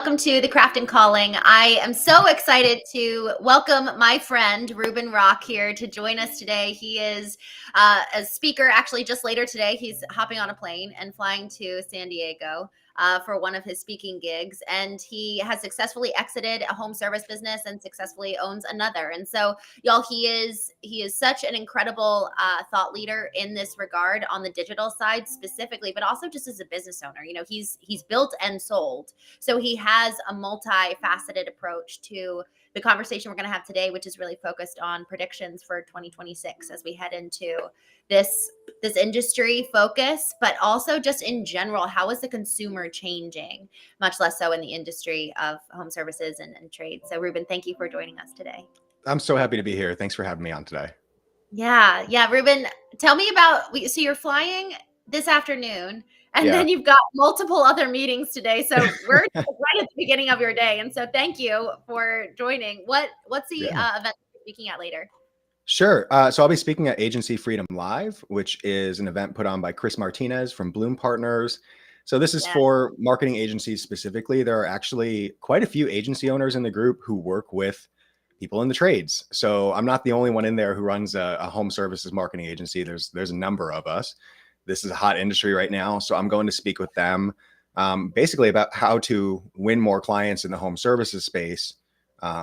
Welcome to the Craft and Calling. I am so excited to welcome my friend Reuben Rock here to join us today. He is a speaker. Actually, just later today, he's hopping on a plane and flying to San Diego for one of his speaking gigs. And he has successfully exited a home service business and successfully owns another. And so, y'all, he is such an incredible thought leader in this regard on the digital side specifically, but also just as a business owner. You know, he's built and sold. So he has a multifaceted approach to the conversation we're going to have today, which is really focused on predictions for 2026 as we head into this industry focus, but also just in general, how is the consumer changing, much less so in the industry of home services and trade. So Reuben, thank you for joining us today. I'm so happy to be here. Thanks for having me on today. Yeah. Reuben, tell me about, so you're flying this afternoon. And then you've got multiple other meetings today. So we're right at the beginning of your day. And so thank you for joining. What's the event you're speaking at later? Sure. So I'll be speaking at Agency Freedom Live, which is an event put on by Chris Martinez from Bloom Partners. So this is for marketing agencies specifically. There are actually quite a few agency owners in the group who work with people in the trades. So I'm not the only one in there who runs a home services marketing agency. There's a number of us. This is a hot industry right now. So I'm going to speak with them basically about how to win more clients in the home services space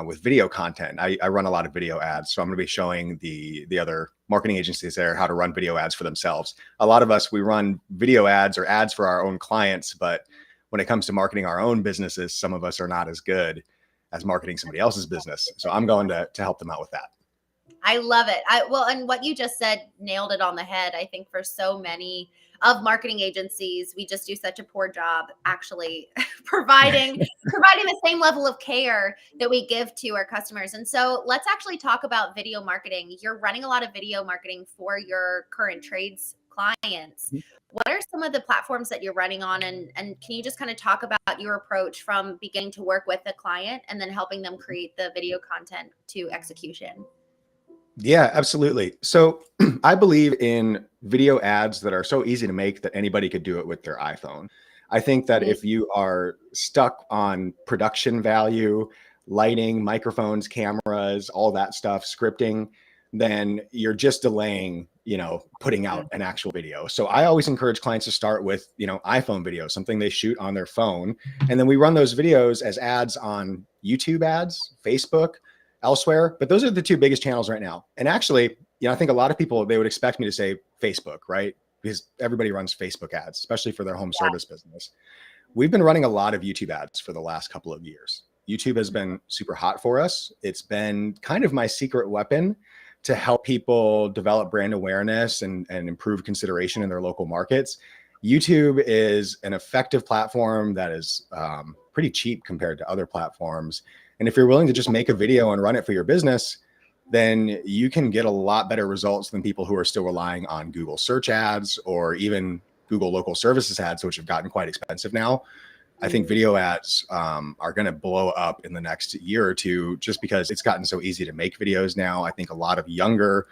with video content. I run a lot of video ads. So I'm going to be showing the other marketing agencies there how to run video ads for themselves. A lot of us, we run video ads or ads for our own clients. But when it comes to marketing our own businesses, some of us are not as good as marketing somebody else's business. So I'm going to help them out with that. I love it. And what you just said nailed it on the head. I think for so many of marketing agencies, we just do such a poor job actually providing the same level of care that we give to our customers. And so let's actually talk about video marketing. You're running a lot of video marketing for your current trades clients. What are some of the platforms that you're running on? And can you just kind of talk about your approach from beginning to work with the client and then helping them create the video content to execution? Yeah, absolutely. So I believe in video ads that are so easy to make that anybody could do it with their iPhone. I think that if you are stuck on production value, lighting, microphones, cameras, all that stuff, scripting, then you're just delaying, putting out an actual video. So I always encourage clients to start with, iPhone videos, something they shoot on their phone. And then we run those videos as ads on YouTube ads, Facebook, elsewhere, but those are the two biggest channels right now. And actually, I think a lot of people, they would expect me to say Facebook, right? Because everybody runs Facebook ads, especially for their home service business. We've been running a lot of YouTube ads for the last couple of years. YouTube has been super hot for us. It's been kind of my secret weapon to help people develop brand awareness and improve consideration in their local markets. YouTube is an effective platform that is pretty cheap compared to other platforms. And if you're willing to just make a video and run it for your business, then you can get a lot better results than people who are still relying on Google search ads or even Google local services ads, which have gotten quite expensive now. I think video ads are going to blow up in the next year or two just because it's gotten so easy to make videos now. I think a lot of younger,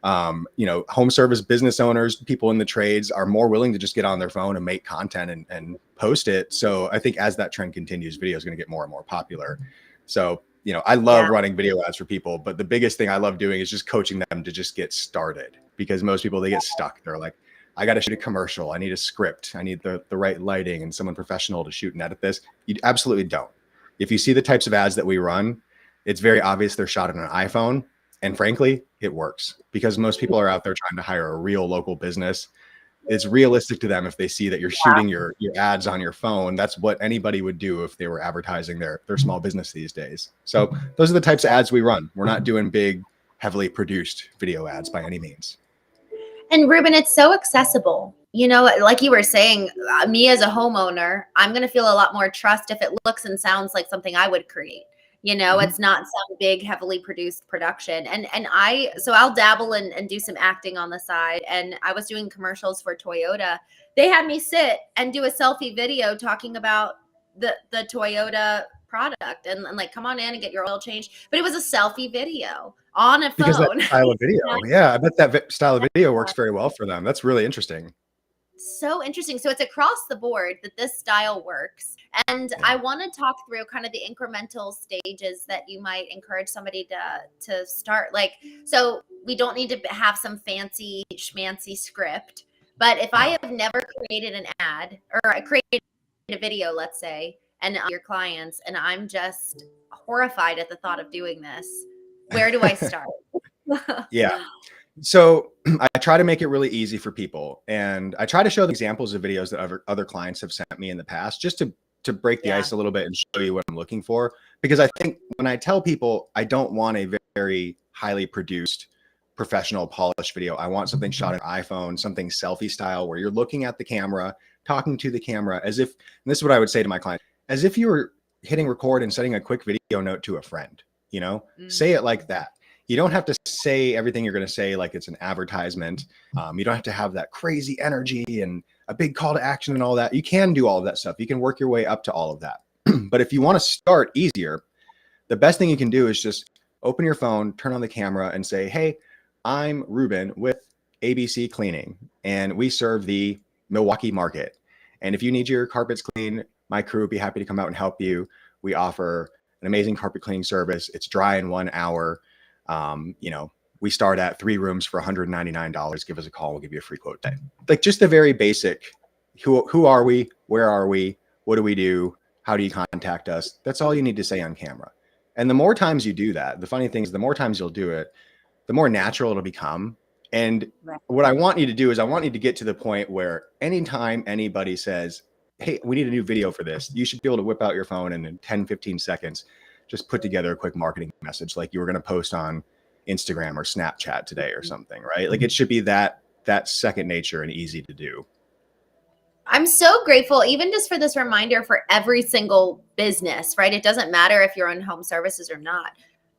home service business owners, people in the trades are more willing to just get on their phone and make content and post it. So I think as that trend continues, video is going to get more and more popular. So, I love running video ads for people, but the biggest thing I love doing is just coaching them to just get started, because most people, they get stuck. They're like, I got to shoot a commercial. I need a script. I need the right lighting and someone professional to shoot and edit this. You absolutely don't. If you see the types of ads that we run, it's very obvious they're shot on an iPhone. And frankly, it works because most people are out there trying to hire a real local business. It's realistic to them if they see that you're shooting your ads on your phone. That's what anybody would do if they were advertising their small business these days. So those are the types of ads we run. We're not doing big, heavily produced video ads by any means. And Reuben, it's so accessible. Like you were saying, me as a homeowner, I'm going to feel a lot more trust if it looks and sounds like something I would create. It's not some big, heavily produced production. And I'll dabble and do some acting on the side. And I was doing commercials for Toyota. They had me sit and do a selfie video talking about the Toyota product and like, come on in and get your oil changed. But it was a selfie video on a phone. Because that style of video. Yeah, I bet that style of video works very well for them. That's really interesting. So interesting. So it's across the board that this style works. And I want to talk through kind of the incremental stages that you might encourage somebody to start. Like, so we don't need to have some fancy schmancy script, but if I have never created an ad or I created a video, let's say, and your clients, and I'm just horrified at the thought of doing this, where do I start? Yeah. So I try to make it really easy for people, and I try to show the examples of videos that other clients have sent me in the past, just to break the ice a little bit and show you what I'm looking for. Because I think when I tell people I don't want a very highly produced, professional, polished video, I want something shot on an iPhone, something selfie style, where you're looking at the camera, talking to the camera as if, and this is what I would say to my client, as if you were hitting record and sending a quick video note to a friend, say it like that. You don't have to say everything you're going to say like it's an advertisement. You don't have to have that crazy energy and a big call to action and all that. You can do all of that stuff. You can work your way up to all of that. But if you want to start easier, the best thing you can do is just open your phone, turn on the camera and say, hey, I'm Reuben with ABC Cleaning, and we serve the Milwaukee market. And if you need your carpets cleaned, my crew would be happy to come out and help you. We offer an amazing carpet cleaning service. It's dry in 1 hour. We start at 3 rooms for $199. Give us a call. We'll give you a free quote. Like just the very basic, who are we? Where are we? What do we do? How do you contact us? That's all you need to say on camera. And the more times you do that, the funny thing is the more times you'll do it, the more natural it'll become. And what I want you to do is I want you to get to the point where anytime anybody says, hey, we need a new video for this, you should be able to whip out your phone and in 10, 15 seconds, just put together a quick marketing message like you were going to post on Instagram or Snapchat today or something, right? Like it should be that second nature and easy to do. I'm so grateful, even just for this reminder for every single business, right? It doesn't matter if you're in home services or not.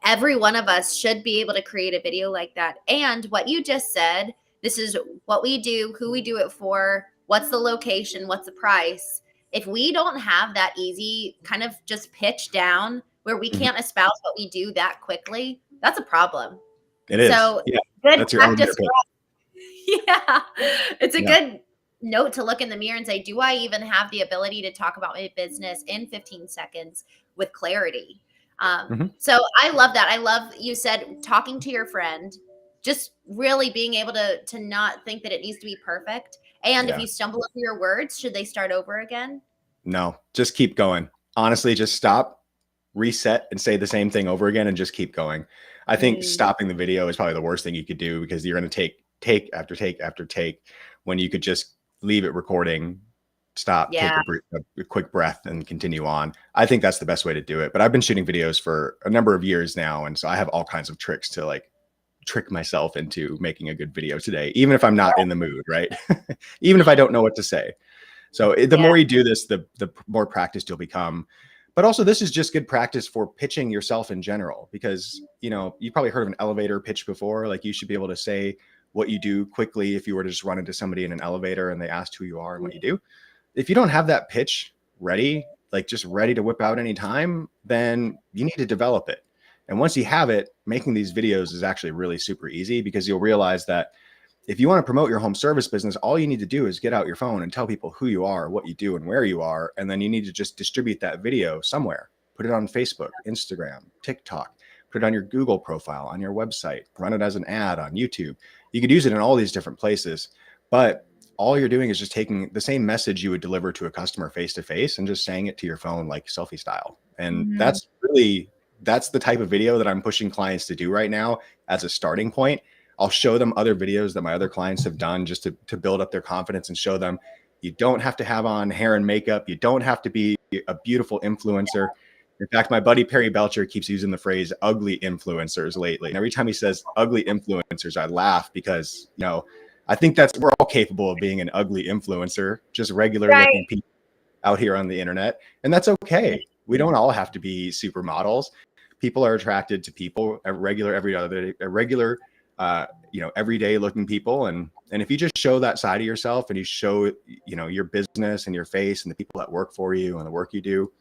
Every one of us should be able to create a video like that. And what you just said, this is what we do, who we do it for, what's the location, what's the price. If we don't have that easy kind of just pitch down where we can't espouse what we do that quickly, that's a problem. It is. So good that's practice for us. Yeah. It's a good note to look in the mirror and say, do I even have the ability to talk about my business in 15 seconds with clarity? So I love that. I love you said talking to your friend, just really being able to not think that it needs to be perfect. And if you stumble over your words, should they start over again? No, just keep going. Honestly, just stop, reset, and say the same thing over again and just keep going. I think stopping the video is probably the worst thing you could do because you're going to take after take after take when you could just leave it recording, stop, take a quick breath and continue on. I think that's the best way to do it. But I've been shooting videos for a number of years now. And so I have all kinds of tricks to like trick myself into making a good video today, even if I'm not in the mood, right? Even if I don't know what to say. So the more you do this, the more practiced you'll become. But also this is just good practice for pitching yourself in general, because, you've probably heard of an elevator pitch before. Like you should be able to say what you do quickly if you were to just run into somebody in an elevator and they asked who you are and what you do. If you don't have that pitch ready, like just ready to whip out anytime, then you need to develop it. And once you have it, making these videos is actually really super easy because you'll realize that if you want to promote your home service business, all you need to do is get out your phone and tell people who you are, what you do, and where you are. And then you need to just distribute that video somewhere. Put it on Facebook, Instagram, TikTok, put it on your Google profile, on your website, run it as an ad on YouTube. You could use it in all these different places, but all you're doing is just taking the same message you would deliver to a customer face-to-face and just saying it to your phone like selfie style. And that's the type of video that I'm pushing clients to do right now as a starting point. I'll show them other videos that my other clients have done just to build up their confidence and show them you don't have to have on hair and makeup. You don't have to be a beautiful influencer. In fact, my buddy Perry Belcher keeps using the phrase ugly influencers lately. And every time he says ugly influencers, I laugh because, I think we're all capable of being an ugly influencer, just regular looking people out here on the internet. And that's okay. We don't all have to be supermodels. People are attracted to people, everyday looking people. And if you just show that side of yourself and you show, your business and your face and the people that work for you and the work you do,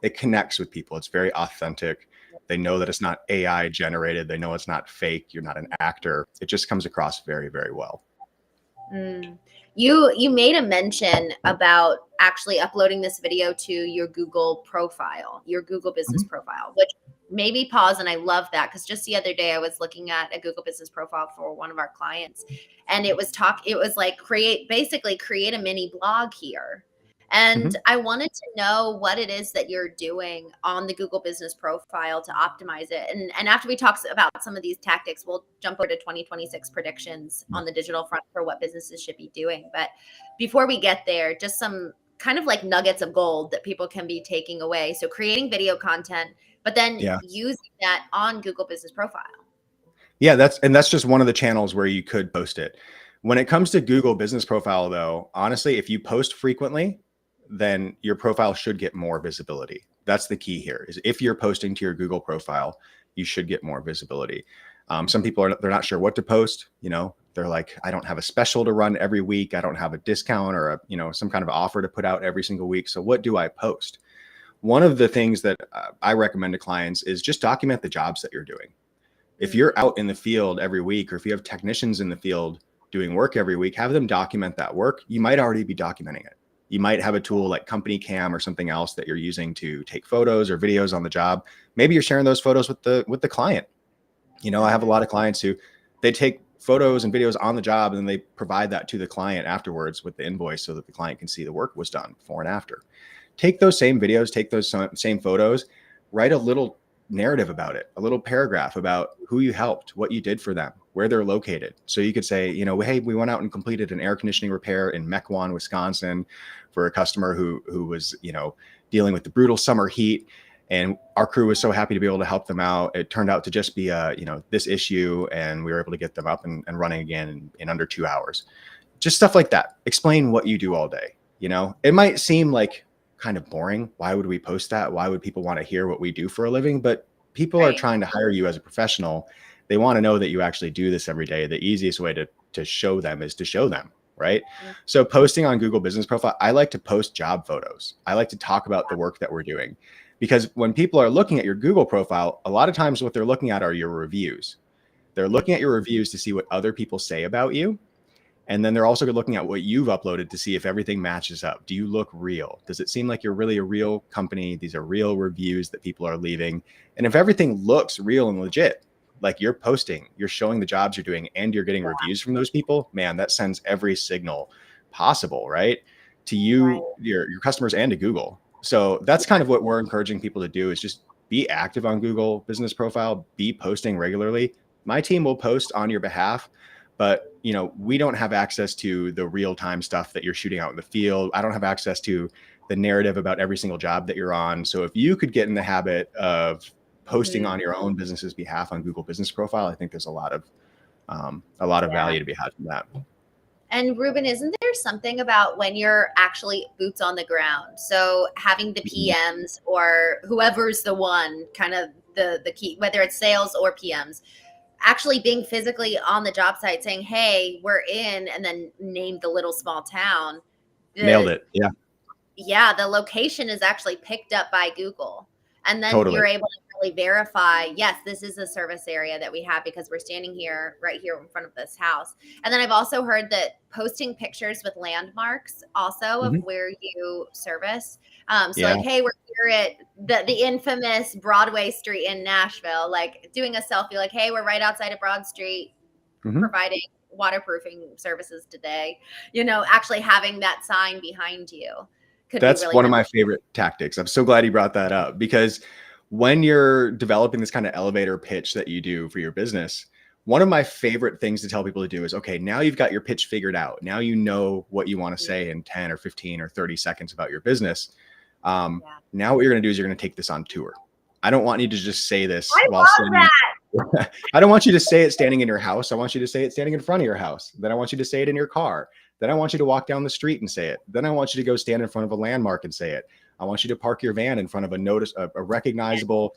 it connects with people. It's very authentic. They know that it's not AI generated. They know it's not fake. You're not an actor. It just comes across very, very well. You made a mention about actually uploading this video to your Google profile, your Google business profile, which made me pause. And I love that, because just the other day I was looking at a Google business profile for one of our clients, and it was like create a mini blog here. And I wanted to know what it is that you're doing on the Google business profile to optimize it. And after we talk about some of these tactics, we'll jump over to 2026 predictions on the digital front for what businesses should be doing. But before we get there, just some kind of like nuggets of gold that people can be taking away. So creating video content, but then using that on Google business profile. Yeah, that's just one of the channels where you could post it. When it comes to Google business profile, though, honestly, if you post frequently, then your profile should get more visibility. That's the key here, is if you're posting to your Google profile, you should get more visibility. Some people they're not sure what to post. They're like, I don't have a special to run every week. I don't have a discount or some kind of offer to put out every single week. So what do I post? One of the things that I recommend to clients is just document the jobs that you're doing. If you're out in the field every week, or if you have technicians in the field doing work every week, have them document that work. You might already be documenting it. You might have a tool like Company Cam or something else that you're using to take photos or videos on the job. Maybe you're sharing those photos with the client. I have a lot of clients who they take photos and videos on the job, and then they provide that to the client afterwards with the invoice so that the client can see the work was done before and after. Take those same videos, take those same photos, write a little narrative about it, a little paragraph about who you helped, what you did for them, where they're located. So you could say, hey, we went out and completed an air conditioning repair in Mequon, Wisconsin for a customer who was, dealing with the brutal summer heat. And our crew was so happy to be able to help them out. It turned out to just be this issue, and we were able to get them up and running again in under 2 hours. Just stuff like that. Explain what you do all day. It might seem like kind of boring. Why would we post that? Why would people want to hear what we do for a living? But people are trying to hire you as a professional. They want to know that you actually do this every day. The easiest way to show them is to show them, right? So posting on Google Business Profile, I like to post job photos. I like to talk about the work that we're doing, because when people are looking at your Google profile, a lot of times what they're looking at are your reviews. They're looking at your reviews to see what other people say about you. And then they're also looking at what you've uploaded to see if everything matches up. Do you look real? Does it seem like you're really a real company? These are real reviews that people are leaving. And if everything looks real and legit, like you're posting, you're showing the jobs you're doing, and you're getting reviews from those people, man, that sends every signal possible, right? To you, your customers, and to Google. So that's kind of what we're encouraging people to do, is just be active on Google Business Profile, be posting regularly. My team will post on your behalf, but we don't have access to the real-time stuff that you're shooting out in the field. I don't have access to the narrative about every single job that you're on. So if you could get in the habit of posting on your own business's behalf on Google Business Profile, I think there's a lot of value to be had from that. And Reuben, isn't there something about when you're actually boots on the ground? So having the PMs or whoever's the one, kind of the key, whether it's sales or PMs, actually being physically on the job site saying, hey, we're in, and then name the little small town. Nailed it. Yeah. Yeah. The location is actually picked up by Google. And then you're able to really verify, yes, this is a service area that we have because we're standing right here in front of this house. And then I've also heard that posting pictures with landmarks also of where you service. Like, hey, we're here at the infamous Broadway Street in Nashville, like doing a selfie, like, hey, we're right outside of Broad Street providing waterproofing services today, actually having that sign behind you. That's really one of my favorite tactics. I'm so glad you brought that up, because when you're developing this kind of elevator pitch that you do for your business, one of my favorite things to tell people to do is, okay, now you've got your pitch figured out. Now you know what you want to say in 10 or 15 or 30 seconds about your business. Now what you're going to do is you're going to take this on tour. I don't want you to just say this while standing. I don't want you to say it standing in your house. I want you to say it standing in front of your house. Then I want you to say it in your car. Then I want you to walk down the street and say it. Then I want you to go stand in front of a landmark and say it. I want you to park your van in front of a recognizable,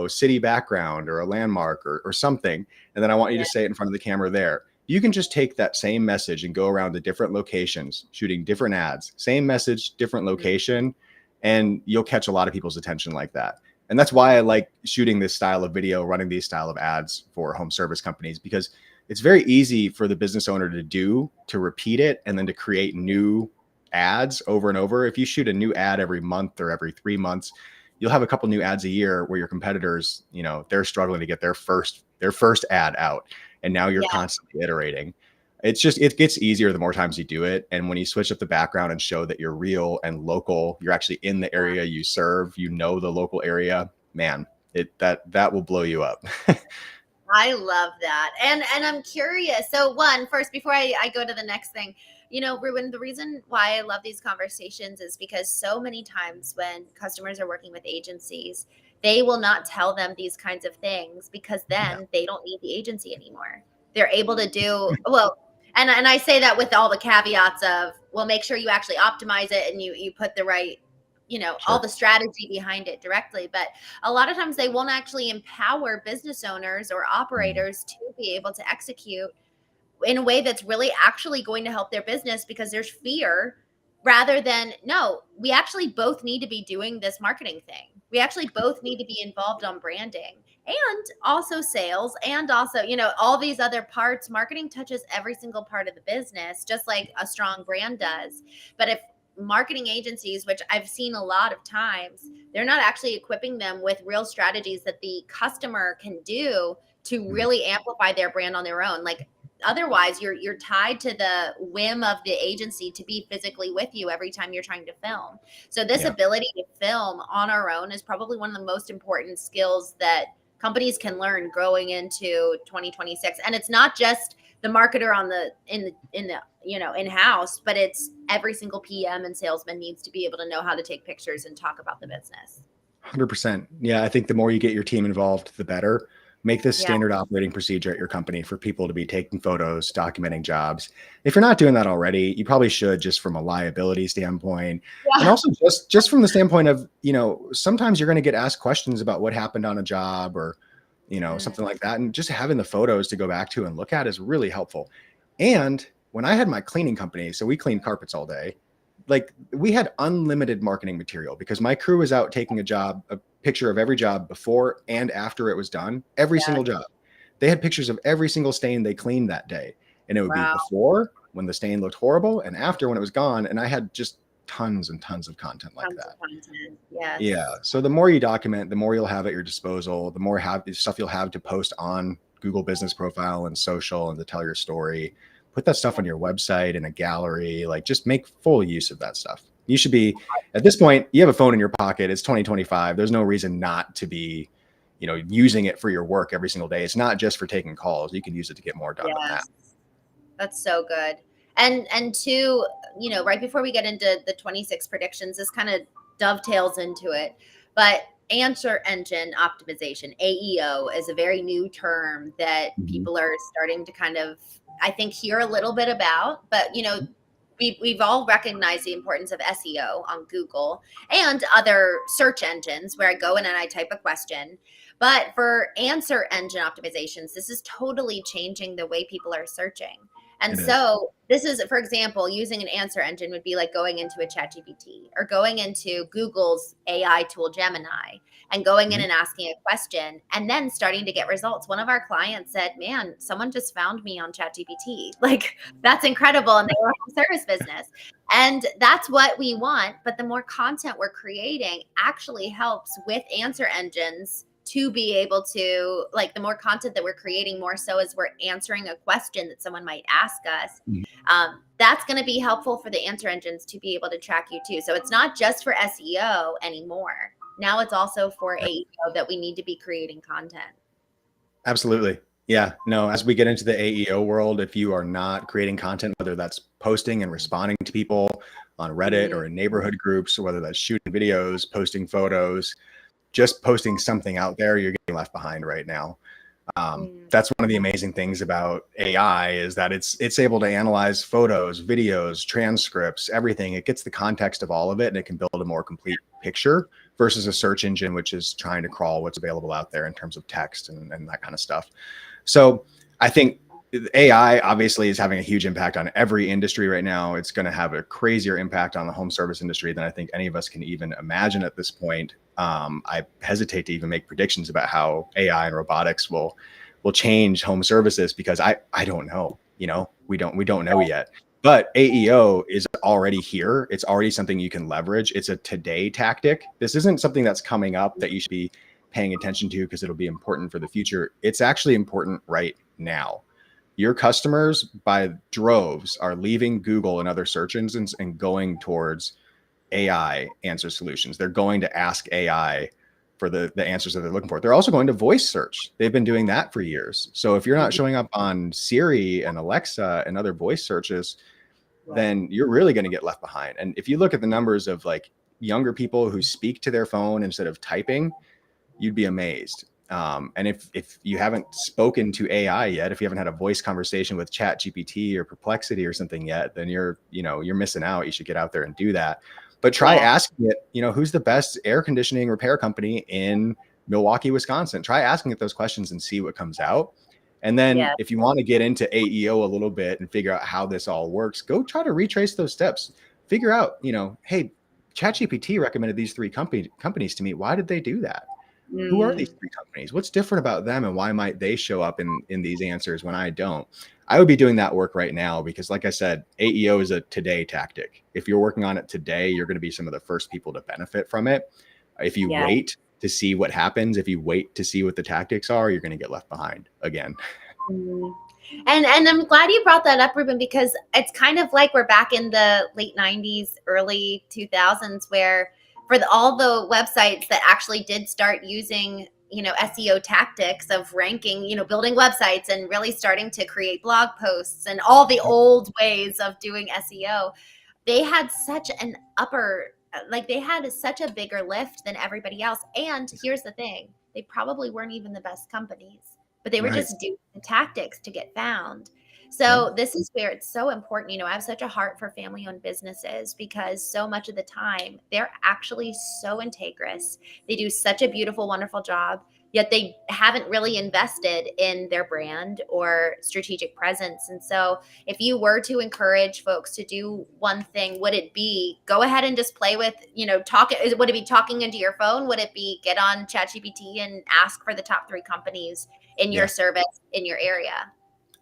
city background or a landmark or something. And then I want you to say it in front of the camera there. You can just take that same message and go around to different locations, shooting different ads, same message, different location, and you'll catch a lot of people's attention like that. And that's why I like shooting this style of video, running these style of ads for home service companies, because it's very easy for the business owner to repeat it and then to create new ads over and over. If you shoot a new ad every month or every 3 months, you'll have a couple new ads a year where your competitors, they're struggling to get their first ad out. And now you're constantly iterating. It gets easier the more times you do it. And when you switch up the background and show that you're real and local, you're actually in the area you serve, the local area, man, that will blow you up. I love that. And I'm curious. So first, before I go to the next thing, Reuben, the reason why I love these conversations is because so many times when customers are working with agencies, they will not tell them these kinds of things because then they don't need the agency anymore. They're able to do well. And I say that with all the caveats of, well, make sure you actually optimize it and you put the right, all the strategy behind it directly. But a lot of times they won't actually empower business owners or operators to be able to execute in a way that's really actually going to help their business, because there's fear rather than, no, we actually both need to be doing this marketing thing. We actually both need to be involved on branding and also sales and also, all these other parts. Marketing touches every single part of the business, just like a strong brand does. But if marketing agencies, which I've seen a lot of times, they're not actually equipping them with real strategies that the customer can do to really amplify their brand on their own. Like, otherwise you're tied to the whim of the agency to be physically with you every time you're trying to film. So this ability to film on our own is probably one of the most important skills that companies can learn going into 2026. And it's not just the marketer in-house, but it's every single PM and salesman needs to be able to know how to take pictures and talk about the business. 100%. Yeah. I think the more you get your team involved, the better. Make this standard operating procedure at your company for people to be taking photos, documenting jobs. If you're not doing that already, you probably should, just from a liability standpoint. And also just from the standpoint of, sometimes you're going to get asked questions about what happened on a job or, something like that. And just having the photos to go back to and look at is really helpful. And when I had my cleaning company, so we cleaned carpets all day, like we had unlimited marketing material because my crew was out taking a picture of every job before and after it was done, every single job. They had pictures of every single stain they cleaned that day. And it would be before when the stain looked horrible and after when it was gone. And I had just tons and tons of content like that. Yes. Yeah. So the more you document, the more you'll have at your disposal, the more stuff you'll have to post on Google Business Profile and social and to tell your story. Put that stuff on your website in a gallery, like just make full use of that stuff. You should be, at this point, you have a phone in your pocket. It's 2025. There's no reason not to be, using it for your work every single day. It's not just for taking calls. You can use it to get more done than that. That's so good. And two, right before we get into the 26 predictions, this kind of dovetails into it, but answer engine optimization, AEO, is a very new term that people are starting to kind of, I think, hear a little bit about, but we've all recognized the importance of SEO on Google and other search engines where I go in and I type a question. But for answer engine optimizations, this is totally changing the way people are searching. And this is, for example, using an answer engine would be like going into a ChatGPT or going into Google's AI tool, Gemini, and going in and asking a question and then starting to get results. One of our clients said, man, someone just found me on ChatGPT. Like, that's incredible. And they were in the service business. And that's what we want. But the more content we're creating actually helps with answer engines to be able to, like, the more content that we're creating, more so as we're answering a question that someone might ask us, that's going to be helpful for the answer engines to be able to track you too. So it's not just for SEO anymore. Now it's also for AEO that we need to be creating content. Absolutely. Yeah. No, as we get into the AEO world, if you are not creating content, whether that's posting and responding to people on Reddit or in neighborhood groups, or whether that's shooting videos, posting photos, just posting something out there, you're getting left behind right now. That's one of the amazing things about AI is that it's able to analyze photos, videos, transcripts, everything. It gets the context of all of it and it can build a more complete picture versus a search engine, which is trying to crawl what's available out there in terms of text and that kind of stuff. So I think AI obviously is having a huge impact on every industry right now. It's going to have a crazier impact on the home service industry than I think any of us can even imagine at this point. I hesitate to even make predictions about how AI and robotics will will change home services, because I don't know, we don't know yet. But AEO is already here. It's already something you can leverage. It's a today tactic. This isn't something that's coming up that you should be paying attention to because it'll be important for the future. It's actually important right now. Your customers by droves are leaving Google and other search engines and going towards AI answer solutions. They're going to ask AI for the answers that they're looking for. They're also going to voice search. They've been doing that for years. So if you're not showing up on Siri and Alexa and other voice searches, then you're really going to get left behind. And if you look at the numbers of like younger people who speak to their phone instead of typing, you'd be amazed. And if you haven't spoken to AI yet, if you haven't had a voice conversation with Chat GPT or Perplexity or something yet, then you're missing out. You should get out there and do that. But try asking it, who's the best air conditioning repair company in Milwaukee, Wisconsin? Try asking it those questions and see what comes out. And then if you want to get into AEO a little bit and figure out how this all works, go try to retrace those steps. Figure out, hey, ChatGPT recommended these three companies to me. Why did they do that? Who are these three companies? What's different about them, and why might they show up in these answers when I don't? I would be doing that work right now, because like I said, AEO is a today tactic. If you're working on it today, you're going to be some of the first people to benefit from it. If you wait to see what happens, if you wait to see what the tactics are, you're going to get left behind again. And I'm glad you brought that up, Reuben, because it's kind of like we're back in the late 90s, early 2000s, where for all the websites that actually did start using SEO tactics of ranking, building websites and really starting to create blog posts and all the old ways of doing SEO, they had such an they had such a bigger lift than everybody else. And here's the thing, they probably weren't even the best companies, but they were just doing the tactics to get found. So this is where it's so important. I have such a heart for family-owned businesses, because so much of the time they're actually so integrous. They do such a beautiful, wonderful job, yet they haven't really invested in their brand or strategic presence. And so if you were to encourage folks to do one thing, would it be go ahead and just play with, would it be talking into your phone? Would it be get on ChatGPT and ask for the top 3 companies in your service in your area?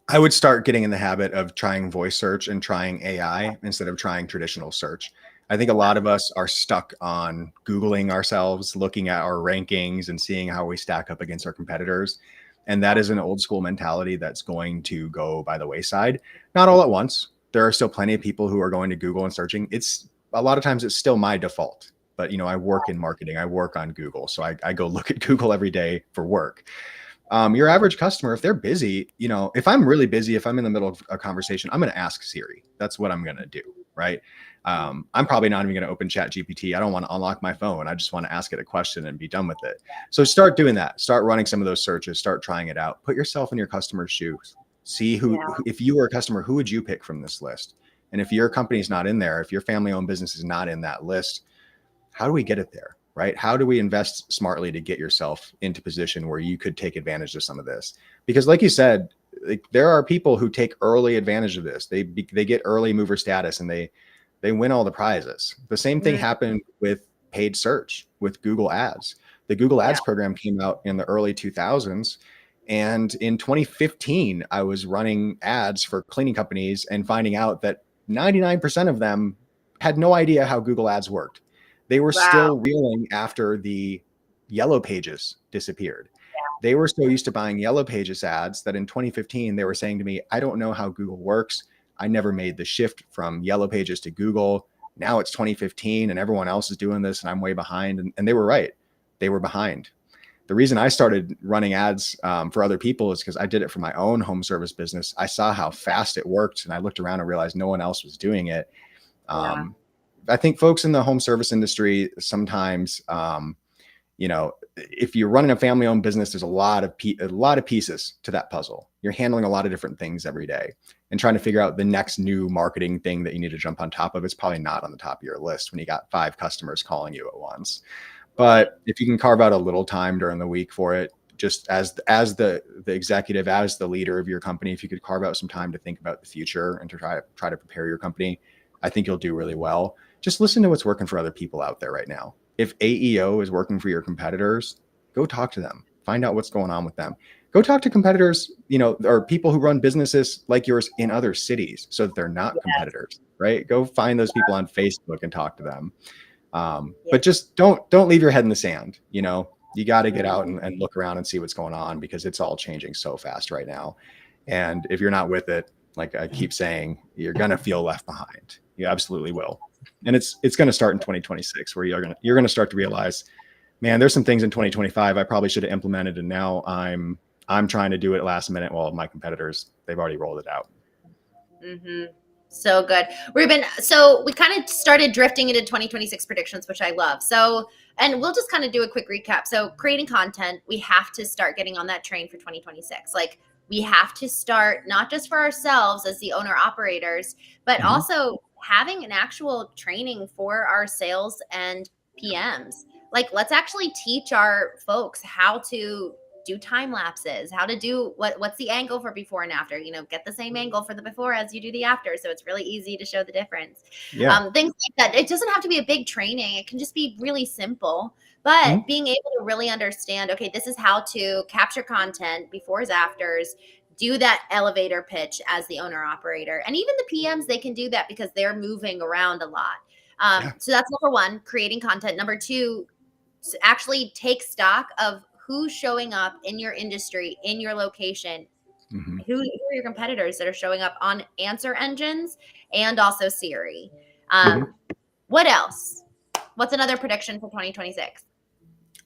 I would start getting in the habit of trying voice search and trying AI instead of trying traditional search. I think a lot of us are stuck on Googling ourselves, looking at our rankings and seeing how we stack up against our competitors. And that is an old school mentality that's going to go by the wayside. Not all at once. There are still plenty of people who are going to Google and searching. It's a lot of times it's still my default, but I work in marketing. I work on Google. So I go look at Google every day for work. Your average customer, if they're busy, if I'm really busy, if I'm in the middle of a conversation, I'm going to ask Siri. That's what I'm going to do. Right. I'm probably not even going to open ChatGPT. I don't want to unlock my phone. I just want to ask it a question and be done with it. So start doing that. Start running some of those searches. Start trying it out. Put yourself in your customer's shoes. See if you were a customer, who would you pick from this list? And if your company's not in there, if your family-owned business is not in that list, how do we get it there? Right? How do we invest smartly to get yourself into position where you could take advantage of some of this? Because like you said, there are people who take early advantage of this. They get early mover status and they win all the prizes. The same thing happened with paid search with Google Ads. The Google Ads program came out in the early 2000s. And in 2015, I was running ads for cleaning companies and finding out that 99% of them had no idea how Google Ads worked. They were still reeling after the Yellow Pages disappeared. They were so used to buying Yellow Pages ads that in 2015, they were saying to me, I don't know how Google works. I never made the shift from Yellow Pages to Google. Now it's 2015 and everyone else is doing this and I'm way behind. And they were right. They were behind. The reason I started running ads for other people is because I did it for my own home service business. I saw how fast it worked and I looked around and realized no one else was doing it. I think folks in the home service industry sometimes, if you're running a family-owned business, there's a lot of pieces to that puzzle. You're handling a lot of different things every day, and trying to figure out the next new marketing thing that you need to jump on top of. It's probably not on the top of your list when you got 5 customers calling you at once. But if you can carve out a little time during the week for it, just as the executive, as the leader of your company, if you could carve out some time to think about the future and to try to prepare your company, I think you'll do really well. Just listen to what's working for other people out there right now. If AEO is working for your competitors, go talk to them. Find out what's going on with them. go talk to competitors, or people who run businesses like yours in other cities so that they're not Yes. competitors, right? Go find those people on Facebook and talk to them. Yeah. But just don't leave your head in the sand. You got to get out and look around and see what's going on, because it's all changing so fast right now. And if you're not with it, like I keep saying, you're going to feel left behind. You absolutely will. And it's going to start in 2026, where you're going to start to realize, man, there's some things in 2025 I probably should have implemented, and now I'm trying to do it last minute while my competitors, they've already rolled it out. Mm-hmm. So good. Reuben, so we kind of started drifting into 2026 predictions, which I love. So, and we'll just kind of do a quick recap. So creating content, we have to start getting on that train for 2026. Like, we have to start not just for ourselves as the owner operators, but also having an actual training for our sales and PMs. Like, let's actually teach our folks how to do time lapses, how to do what's the angle for before and after, get the same angle for the before as you do the after. So it's really easy to show the difference. Yeah. Things like that. It doesn't have to be a big training. It can just be really simple, but being able to really understand, okay, this is how to capture content, befores, afters, do that elevator pitch as the owner operator. And even the PMs, they can do that because they're moving around a lot. So that's number one, creating content. Number two, actually take stock of who's showing up in your industry, in your location. Who are your competitors that are showing up on answer engines and also Siri? What else? What's another prediction for 2026?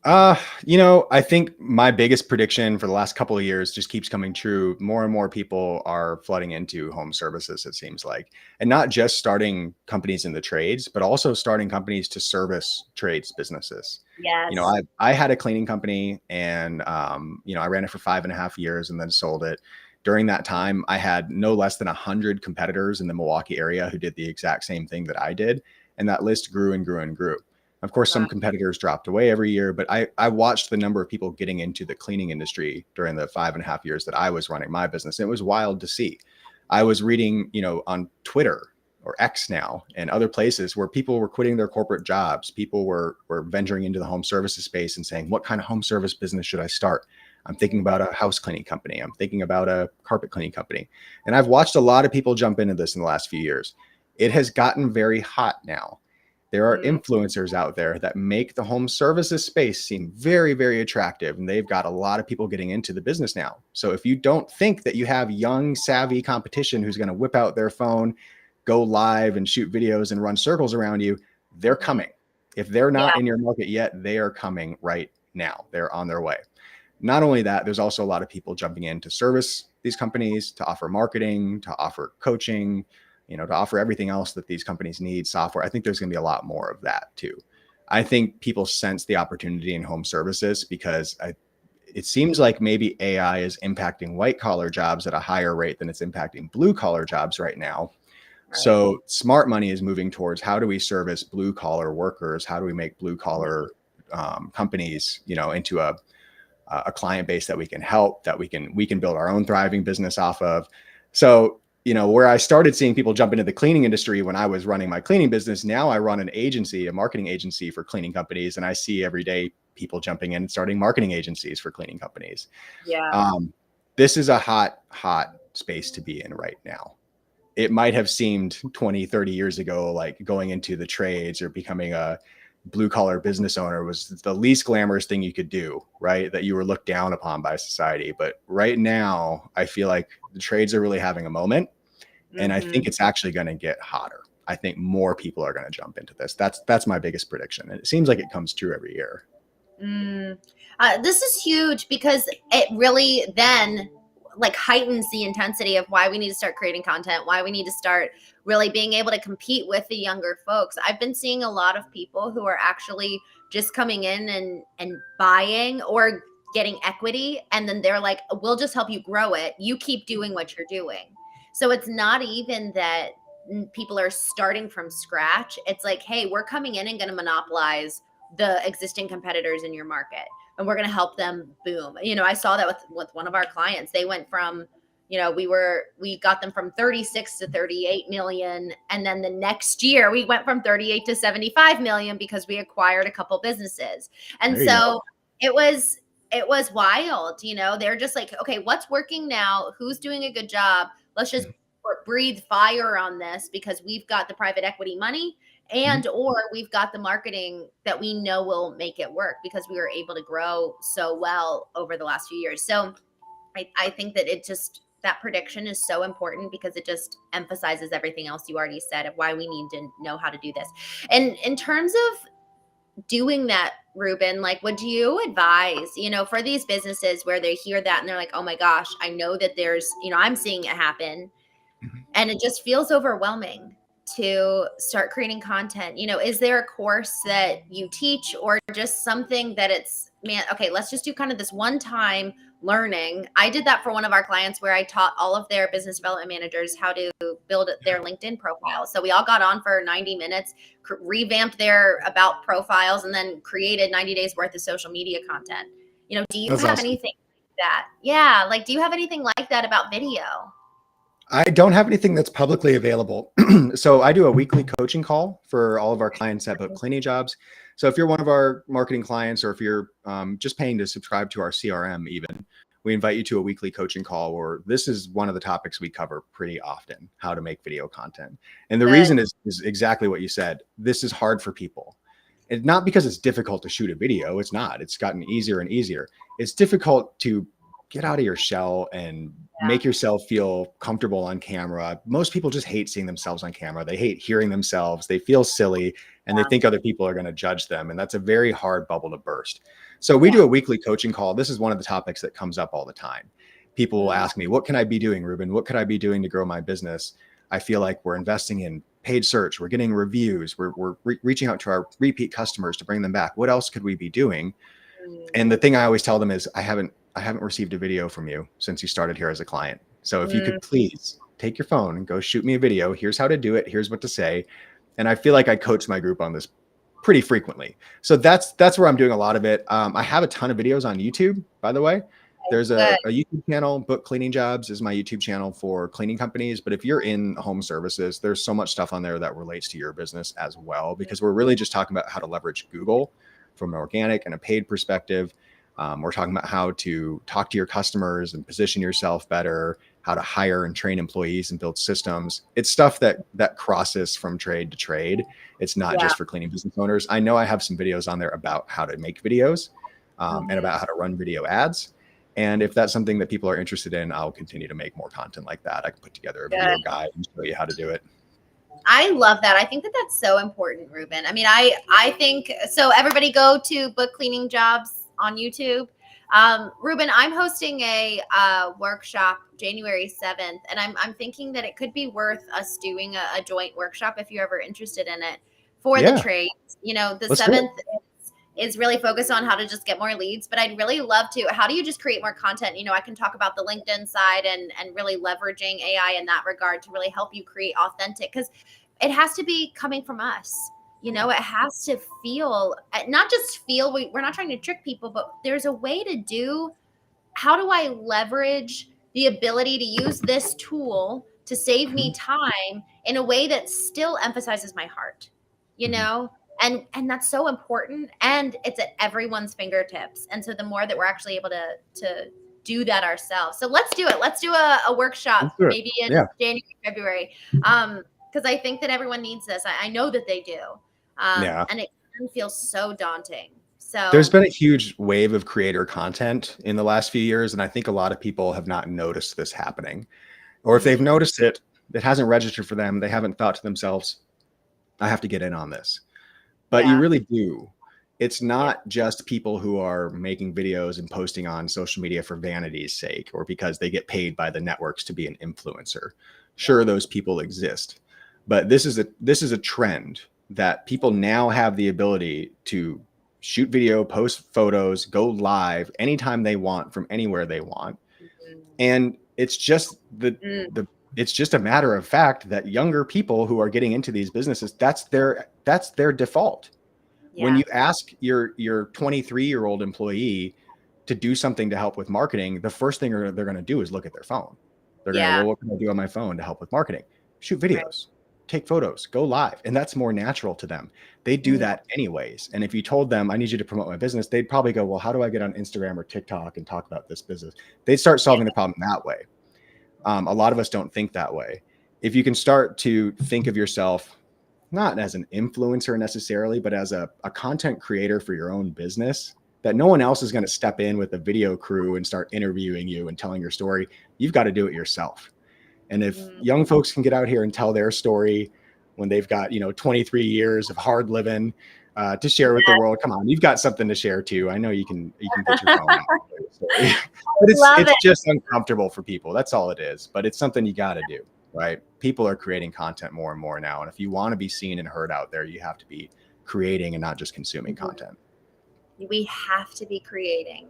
I think my biggest prediction for the last couple of years just keeps coming true. More and more people are flooding into home services, it seems like, and not just starting companies in the trades, but also starting companies to service trades businesses. Yes. I had a cleaning company, and I ran it for 5.5 years and then sold it. During that time, I had no less than 100 competitors in the Milwaukee area who did the exact same thing that I did. And that list grew and grew and grew. Of course, some competitors dropped away every year, but I watched the number of people getting into the cleaning industry during the 5.5 years that I was running my business. It was wild to see. I was reading, on Twitter or X now and other places where people were quitting their corporate jobs. People were venturing into the home services space and saying, what kind of home service business should I start? I'm thinking about a house cleaning company. I'm thinking about a carpet cleaning company. And I've watched a lot of people jump into this in the last few years. It has gotten very hot now. There are influencers out there that make the home services space seem very, very attractive. And they've got a lot of people getting into the business now. So if you don't think that you have young, savvy competition who's going to whip out their phone, go live and shoot videos and run circles around you, they're coming. If they're not in your market yet, they are coming right now. They're on their way. Not only that, there's also a lot of people jumping in to service these companies, to offer marketing, to offer coaching, to offer everything else that these companies need, software. I think there's going to be a lot more of that too. I think people sense the opportunity in home services because it seems like maybe AI is impacting white collar jobs at a higher rate than it's impacting blue collar jobs right now. Right. So smart money is moving towards how do we service blue collar workers? How do we make blue collar companies, into a client base that we can help, that we can build our own thriving business off of. So where I started seeing people jump into the cleaning industry when I was running my cleaning business, now I run an agency, a marketing agency for cleaning companies. And I see every day people jumping in and starting marketing agencies for cleaning companies. Yeah. This is a hot space to be in right now. It might have seemed 20, 30 years ago, like going into the trades or becoming a blue collar business owner was the least glamorous thing you could do, right? That you were looked down upon by society. But right now, I feel like the trades are really having a moment. And I think it's actually going to get hotter. I think more people are going to jump into this. That's my biggest prediction. And it seems like it comes true every year. This is huge because it really then heightens the intensity of why we need to start creating content, why we need to start really being able to compete with the younger folks. I've been seeing a lot of people who are actually just coming in and buying or getting equity. And then they're like, we'll just help you grow it. You keep doing what you're doing. So it's not even that people are starting from scratch. It's like, hey, we're coming in and going to monopolize the existing competitors in your market. And we're going to help them boom. I saw that with one of our clients. They went from, we got them from 36 to 38 million. And then the next year we went from 38 to 75 million because we acquired a couple businesses. And so it was it was wild. They're just like, okay, what's working now? Who's doing a good job? Let's just breathe fire on this because we've got the private equity money Mhm. and or we've got the marketing that we know will make it work because we were able to grow so well over the last few years. So I think that that prediction is so important because it just emphasizes everything else you already said of why we need to know how to do this. And in terms of doing that, Reuben, like, would you advise, for these businesses where they hear that and they're like, oh my gosh, I know that there's, I'm seeing it happen Mhm. and it just feels overwhelming to start creating content. Is there a course that you teach or just something that it's, man, okay, let's just do kind of this one time learning? I did that for one of our clients where I taught all of their business development managers how to build their LinkedIn profile. So we all got on for 90 minutes, revamped their about profiles, and then created 90 days worth of social media content. Do you That's have awesome. anything like that? Yeah. Like, do you have anything like that about video? I don't have anything that's publicly available. So I do a weekly coaching call for all of our clients that book cleaning jobs. So if you're one of our marketing clients, or if you're just paying to subscribe to our CRM, even, we invite you to a weekly coaching call where this is one of the topics we cover pretty often: how to make video content. And the Good. reason is exactly what you said. This is hard for people. And not because it's difficult to shoot a video. It's not. It's gotten easier and easier. It's difficult to get out of your shell and Yeah. make yourself feel comfortable on camera. Most people just hate seeing themselves on camera. They hate hearing themselves. They feel silly and they think other people are going to judge them. And that's a very hard bubble to burst. So we Yeah. do a weekly coaching call. This is one of the topics that comes up all the time. People will ask me, what can I be doing, Reuben? What could I be doing to grow my business? I feel like we're investing in paid search. We're getting reviews. We're reaching out to our repeat customers to bring them back. What else could we be doing? And the thing I always tell them is, I haven't received a video from you since you started here as a client. So if you could please take your phone and go shoot me a video. Here's how to do it. Here's what to say. And I feel like I coach my group on this pretty frequently. So that's where I'm doing a lot of it. I have a ton of videos on YouTube, by the way. There's Good. a YouTube channel, Book Cleaning Jobs is my YouTube channel for cleaning companies. But if you're in home services, there's so much stuff on there that relates to your business as well, because we're really just talking about how to leverage Google from an organic and a paid perspective. We're talking about how to talk to your customers and position yourself better, how to hire and train employees and build systems. It's stuff that crosses from trade to trade. It's not just for cleaning business owners. I know I have some videos on there about how to make videos and about how to run video ads. And if that's something that people are interested in, I'll continue to make more content like that. I can put together a video guide and show you how to do it. I love that. I think that that's so important, Reuben. I mean, I think so. Everybody go to Book Cleaning Jobs on YouTube. Reuben, I'm hosting a workshop January 7th, and I'm thinking that it could be worth us doing a joint workshop if you're ever interested in it for the Yeah, trades. The let's do it. 7th is really focused on how to just get more leads, but I'd really love to. How do you just create more content? I can talk about the LinkedIn side and really leveraging AI in that regard to really help you create authentic, because it has to be coming from us. It has to feel, not just feel, we're not trying to trick people, but there's a way to do, how do I leverage the ability to use this tool to save me time in a way that still emphasizes my heart, you know? And that's so important, and it's at everyone's fingertips. And so the more that we're actually able to do that ourselves. So let's do it. Let's do a workshop Let's do it. maybe in Yeah. January, February. Because I think that everyone needs this. I know that they do. Yeah. And it can feel so daunting. There's So been a huge wave of creator content in the last few years, and I think a lot of people have not noticed this happening. Or if they've noticed it, it hasn't registered for them. They haven't thought to themselves, I have to get in on this. But you really do. It's not just people who are making videos and posting on social media for vanity's sake, or because they get paid by the networks to be an influencer. Sure, those people exist. But this is a trend that people now have the ability to shoot video, post photos, go live anytime they want from anywhere they want. And it's just it's just a matter of fact that younger people who are getting into these businesses, that's their default. When you ask your 23-year-old employee to do something to help with marketing, the first thing they're going to do is look at their phone. They're going to, well, what can I do on my phone to help with marketing? Shoot videos. take photos, go live. And that's more natural to them. They do Yeah. that anyways. And if you told them, I need you to promote my business, they'd probably go, well, how do I get on Instagram or TikTok and talk about this business? They'd start solving the problem that way. A lot of us don't think that way. If you can start to think of yourself not as an influencer necessarily, but as a content creator for your own business, that no one else is going to step in with a video crew and start interviewing you and telling your story. You've got to do it yourself. And if young folks can get out here and tell their story when they've got, 23 years of hard living to share with the world, come on, you've got something to share too. I know you can get your phone out. But it's just uncomfortable for people. That's all it is. But it's something you got to do, right? People are creating content more and more now. And if you want to be seen and heard out there, you have to be creating and not just consuming content. We have to be creating.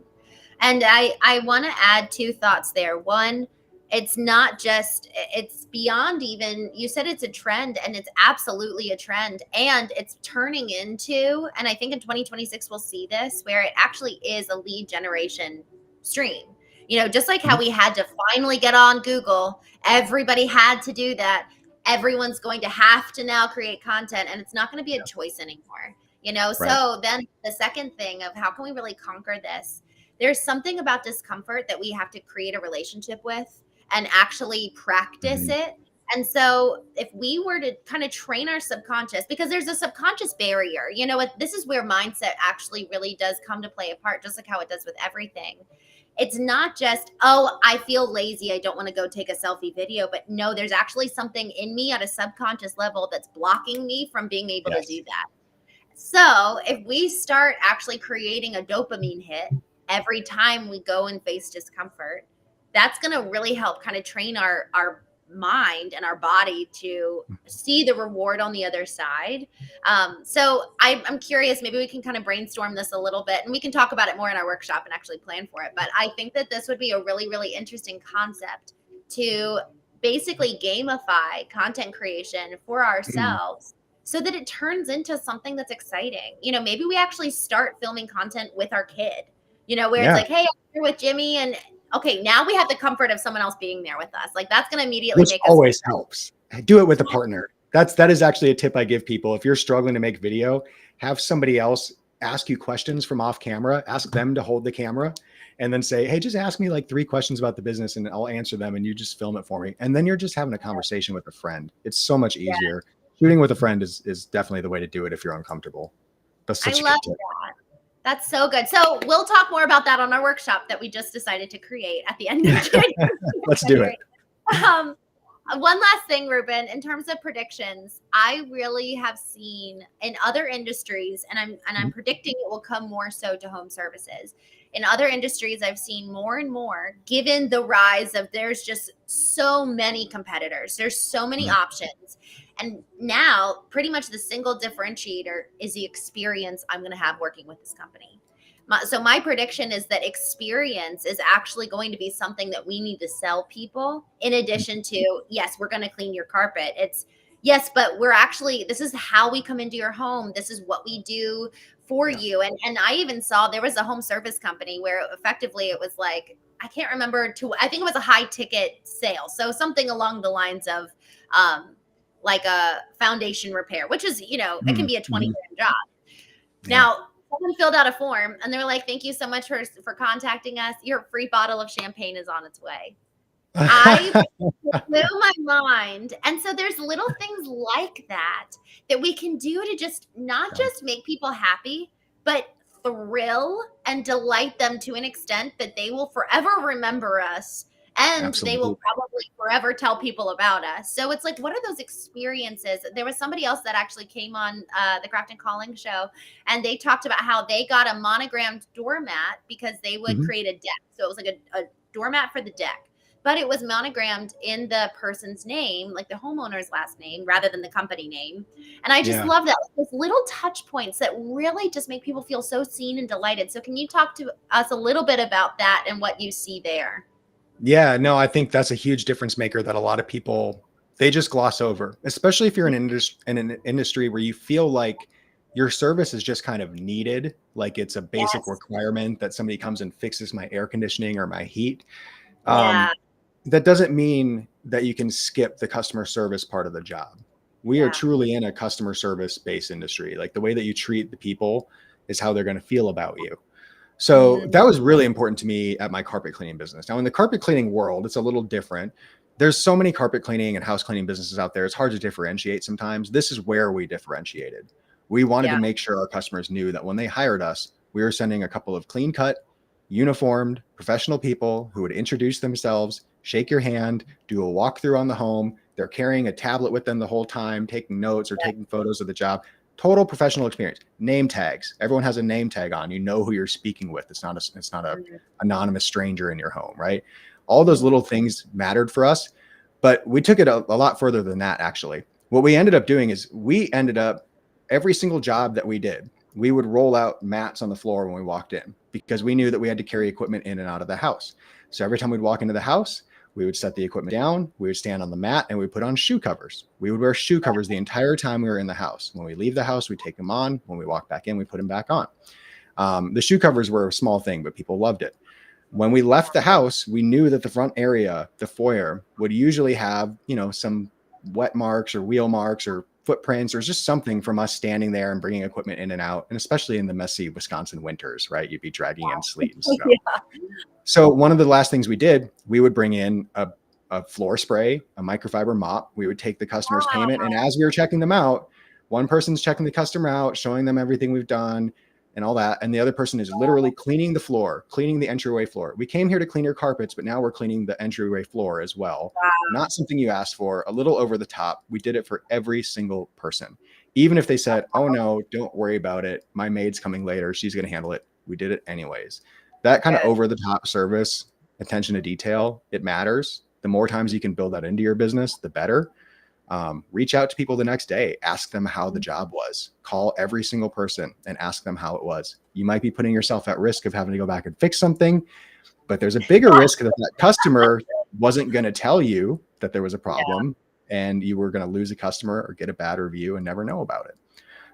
And I want to add 2 thoughts there. One, it's not just, it's beyond even, you said it's a trend, and it's absolutely a trend, and it's turning into, and I think in 2026, we'll see this, where it actually is a lead generation stream. Just like how we had to finally get on Google, everybody had to do that. Everyone's going to have to now create content, and it's not going to be a choice anymore. Right. So then the second thing of how can we really conquer this? There's something about discomfort that we have to create a relationship with and actually practice it. And so if we were to kind of train our subconscious, because there's a subconscious barrier, this is where mindset actually really does come to play a part, just like how it does with everything. It's not just, oh, I feel lazy, I don't want to go take a selfie video, but no, there's actually something in me at a subconscious level that's blocking me from being able to do that. So if we start actually creating a dopamine hit every time we go and face discomfort, that's going to really help kind of train our mind and our body to see the reward on the other side. So I'm curious, maybe we can kind of brainstorm this a little bit, and we can talk about it more in our workshop and actually plan for it. But I think that this would be a really, really interesting concept to basically gamify content creation for ourselves. So that it turns into something that's exciting. Maybe we actually start filming content with our kid, where it's like, hey, I'm here with Jimmy, and okay, now we have the comfort of someone else being there with us. Like, that's going to immediately make us. Which always helps. Do it with a partner. That is actually a tip I give people. If you're struggling to make video, have somebody else ask you questions from off camera, ask them to hold the camera, and then say, hey, just ask me like 3 questions about the business and I'll answer them, and you just film it for me. And then you're just having a conversation with a friend. It's so much easier. Shooting with a friend is definitely the way to do it if you're uncomfortable. That's such a good tip. That. That's so good. So we'll talk more about that on our workshop that we just decided to create at the end of January. Let's do it. One last thing, Reuben, in terms of predictions, I really have seen in other industries, and I'm predicting it will come more so to home services. In other industries, I've seen more and more, given the rise of there's just so many competitors, there's so many options. And now pretty much the single differentiator is the experience I'm going to have working with this company. So my prediction is that experience is actually going to be something that we need to sell people, in addition to, yes, we're going to clean your carpet. It's yes, but we're actually, this is how we come into your home. This is what we do for you. And I even saw there was a home service company where effectively it was like, I can't remember, I think it was a high ticket sale. So something along the lines of like a foundation repair, which is, it can be a 20 grand job. Now, someone filled out a form and they're like, thank you so much for contacting us. Your free bottle of champagne is on its way. I blew my mind. And so there's little things like that we can do to just not just make people happy, but thrill and delight them to an extent that they will forever remember us. And they will probably forever tell people about us. So it's like, what are those experiences? There was somebody else that actually came on the Craft and Calling show, and they talked about how they got a monogrammed doormat because they would create a deck. So it was like a doormat for the deck, but it was monogrammed in the person's name, like the homeowner's last name, rather than the company name. And I just love that. Those little touch points that really just make people feel so seen and delighted. So can you talk to us a little bit about that and what you see there? Yeah, no, I think that's a huge difference maker that a lot of people, they just gloss over, especially if you're in an industry where you feel like your service is just kind of needed. Like it's a basic requirement that somebody comes and fixes my air conditioning or my heat. That doesn't mean that you can skip the customer service part of the job. We are Yeah. truly in a customer service based industry. Like the way that you treat the people is how they're going to feel about you. So Mm, that was really important to me at my carpet cleaning business. Now, in the carpet cleaning world, it's a little different. There's so many carpet cleaning and house cleaning businesses out there. It's hard to differentiate sometimes. This is where we differentiated. We wanted yeah. to make sure our customers knew that when they hired us, we were sending a couple of clean cut, uniformed, professional people who would introduce themselves, shake your hand, do a walkthrough on the home. They're carrying a tablet with them the whole time, taking notes or taking photos of the job. Total professional experience. Name tags. Everyone has a name tag on. You know who you're speaking with. It's not a Mm, anonymous stranger in your home, right? All those mm, little things mattered for us, but we took it a lot further than that. Actually, what we ended up doing is we ended up every single job that we did, we would roll out mats on the floor when we walked in because we knew that we had to carry equipment in and out of the house. So every time we'd walk into the house, we would set the equipment down, we would stand on the mat, and we put on shoe covers. We would wear shoe covers the entire time we were in the house. When we leave the house, we take them on. When we walk back in, we put them back on. The shoe covers were a small thing, but people loved it. When we left the house, we knew that the front area, the foyer, would usually have, some wet marks or wheel marks or footprints or just something from us standing there and bringing equipment in and out. And especially in the messy Wisconsin winters, right? You'd be dragging in sleet and snow. yeah. So one of the last things we did, we would bring in a floor spray, a microfiber mop. We would take the customer's payment. And as we were checking them out, one person's checking the customer out, showing them everything we've done and all that. And the other person is literally cleaning the floor, cleaning the entryway floor. We came here to clean your carpets, but now we're cleaning the entryway floor as well. Not something you asked for, a little over the top. We did it for every single person. Even if they said, oh no, don't worry about it. My maid's coming later. She's going to handle it. We did it anyways. That kind of Good. over the top service, attention to detail, it matters. The more times you can build that into your business, the better. Reach out to people the next day, ask them how the job was, call every single person and ask them how it was. You might be putting yourself at risk of having to go back and fix something, but there's a bigger risk that that customer wasn't going to tell you that there was a problem and you were going to lose a customer or get a bad review and never know about it.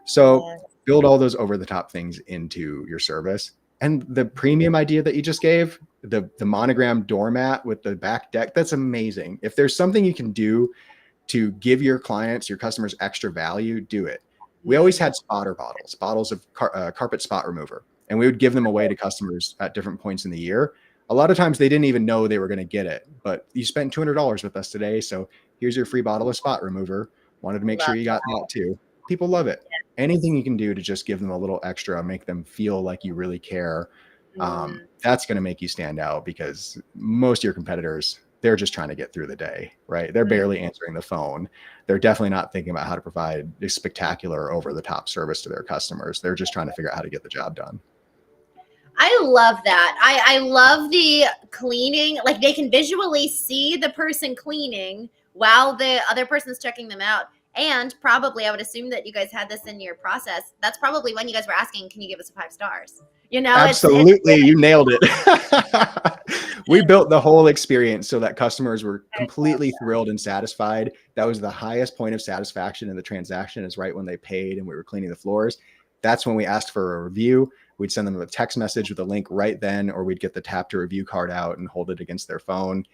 So Yeah. build all those over the top things into your service. And the premium idea that you just gave, the monogram doormat with the back deck, that's amazing. If there's something you can do to give your clients, your customers extra value, do it. We always had spotter bottles of carpet spot remover, and we would give them away to customers at different points in the year. A lot of times they didn't even know they were going to get it, but you spent $200 with us today. So here's your free bottle of spot remover. Wanted to make sure Love you got that too. People love it. Anything you can do to just give them a little extra, make them feel like you really care. Mm, That's going to make you stand out because most of your competitors, they're just trying to get through the day, right? They're mm. barely answering the phone. They're definitely not thinking about how to provide a spectacular over the top service to their customers. They're just trying to figure out how to get the job done. I love that. I love the cleaning. Like they can visually see the person cleaning while the other person's checking them out. And probably, I would assume that you guys had this in your process. That's probably when you guys were asking, "Can you give us a 5 stars?" It's Absolutely. You nailed it. We built the whole experience so that customers were completely thrilled and satisfied. That was the highest point of satisfaction in the transaction, is right when they paid and we were cleaning the floors. That's when we asked for a review. We'd send them a text message with a link right then, or we'd get the tap to review card out and hold it against their phone.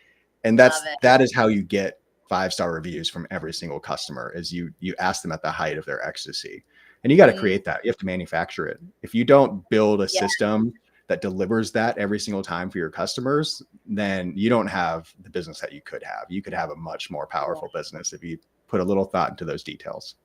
And love it. that is how you get 5-star reviews from every single customer, is you ask them at the height of their ecstasy. And you got to Mm, create that. You have to manufacture it. If you don't build a yeah. system that delivers that every single time for your customers, then you don't have the business that you could have. You could have a much more powerful business if you put a little thought into those details.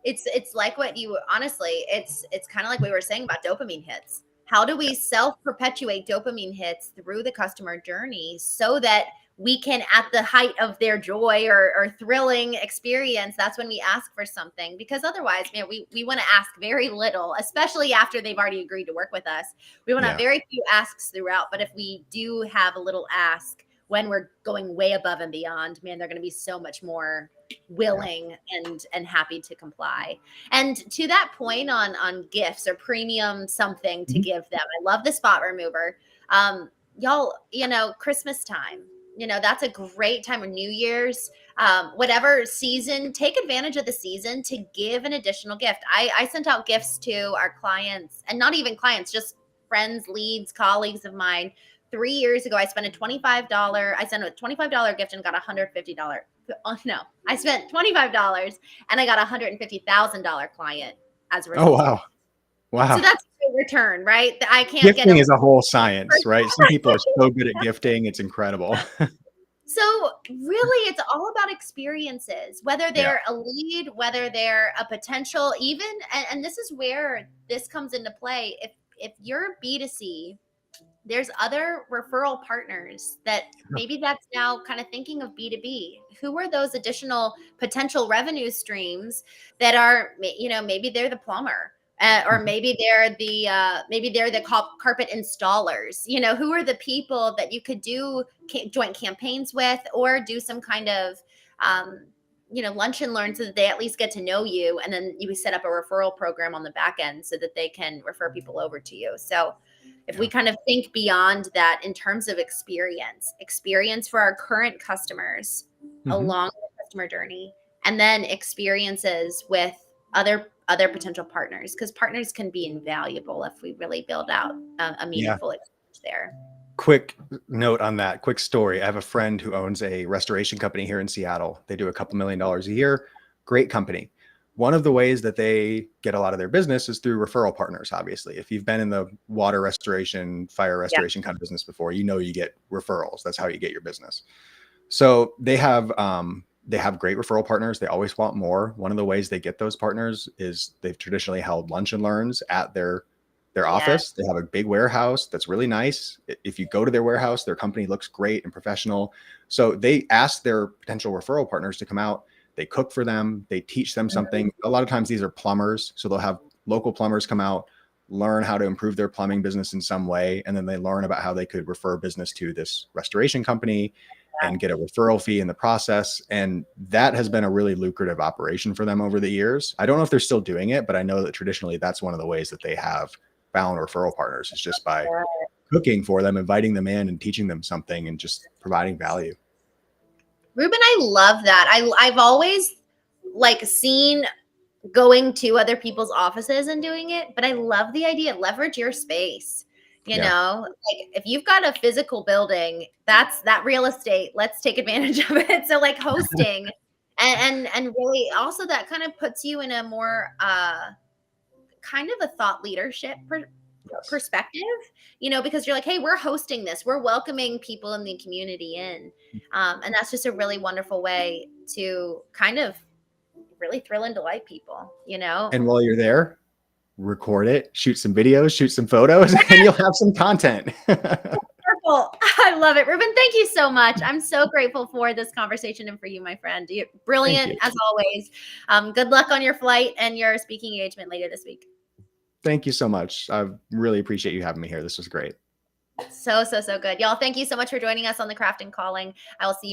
It's like what you honestly, it's kind of like we were saying about dopamine hits. How do we self-perpetuate dopamine hits through the customer journey so that we can, at the height of their joy or thrilling experience, that's when we ask for something? Because otherwise, man, we want to ask very little, especially after they've already agreed to work with us. We want to have Yeah. very few asks throughout, but if we do have a little ask when we're going way above and beyond, man, they're going to be so much more willing and happy to comply. And to that point on gifts or premium something to give them, I love the spot remover. Y'all, Christmas time, that's a great time, of New Year's, whatever season, take advantage of the season to give an additional gift. I sent out gifts to our clients, and not even clients, just friends, leads, colleagues of mine. 3 years ago, I spent I sent a $25 gift and got a $150 Oh, no, I spent $25 and I got a $150,000 client as a Oh, result of wow. it. So Wow. that's a return, right? I can't get Gifting a is a whole science, right? Some people are so good at gifting. It's incredible. So really, it's all about experiences, whether Yeah. they're a lead, whether they're a potential, even, and this is where this comes into play. If you're B2C, there's other referral partners that maybe that's now kind of thinking of B2B. Who are those additional potential revenue streams that are, maybe they're the plumber. Or Mhm. maybe they're the carpet installers. Who are the people that you could do joint campaigns with, or do some kind of lunch and learn, so that they at least get to know you, and then you set up a referral program on the back end so that they can refer people over to you. So if we Yeah. kind of think beyond that in terms of experience for our current customers Mhm. along the customer journey, and then experiences with other potential partners, because partners can be invaluable if we really build out a Yeah. meaningful exchange there. Quick note on that, quick story. I have a friend who owns a restoration company here in Seattle. They do a couple $1 million a year. Great company. One of the ways that they get a lot of their business is through referral partners, obviously. If you've been in the water restoration, fire Yeah. restoration kind of business before, you get referrals. That's how you get your business. So they have great referral partners. They always want more. One of the ways they get those partners is they've traditionally held lunch and learns at their Yeah. office. They have a big warehouse that's really nice. If you go to their warehouse, their company looks great and professional. So they ask their potential referral partners to come out. They cook for them. They teach them something. A lot of times these are plumbers. So they'll have local plumbers come out, learn how to improve their plumbing business in some way. And then they learn about how they could refer business to this restoration company and get a referral fee in the process. And that has been a really lucrative operation for them over the years. I don't know if they're still doing it, but I know that traditionally that's one of the ways that they have found referral partners, is just by cooking for them, inviting them in and teaching them something and just providing value. Ruben, I love that. I've always seen going to other people's offices and doing it, but I love the idea. Leverage your space. Yeah. If you've got a physical building, that's that real estate. Let's take advantage of it. So hosting, and really also that kind of puts you in a more kind of a thought leadership Yes. perspective, because you're like, hey, we're hosting this, we're welcoming people in the community in, and that's just a really wonderful way to kind of really thrill and delight people. And while you're there, record it, shoot some videos, shoot some photos, and you'll have some content. Wonderful. I love it. Ruben, thank you so much. I'm so grateful for this conversation and for you, my friend. You're Thank brilliant you. as always. Good luck on your flight and your speaking engagement later this week. Thank you so much. I really appreciate you having me here. This was great. So good. Y'all, thank you so much for joining us on the Craft and Calling. I will see you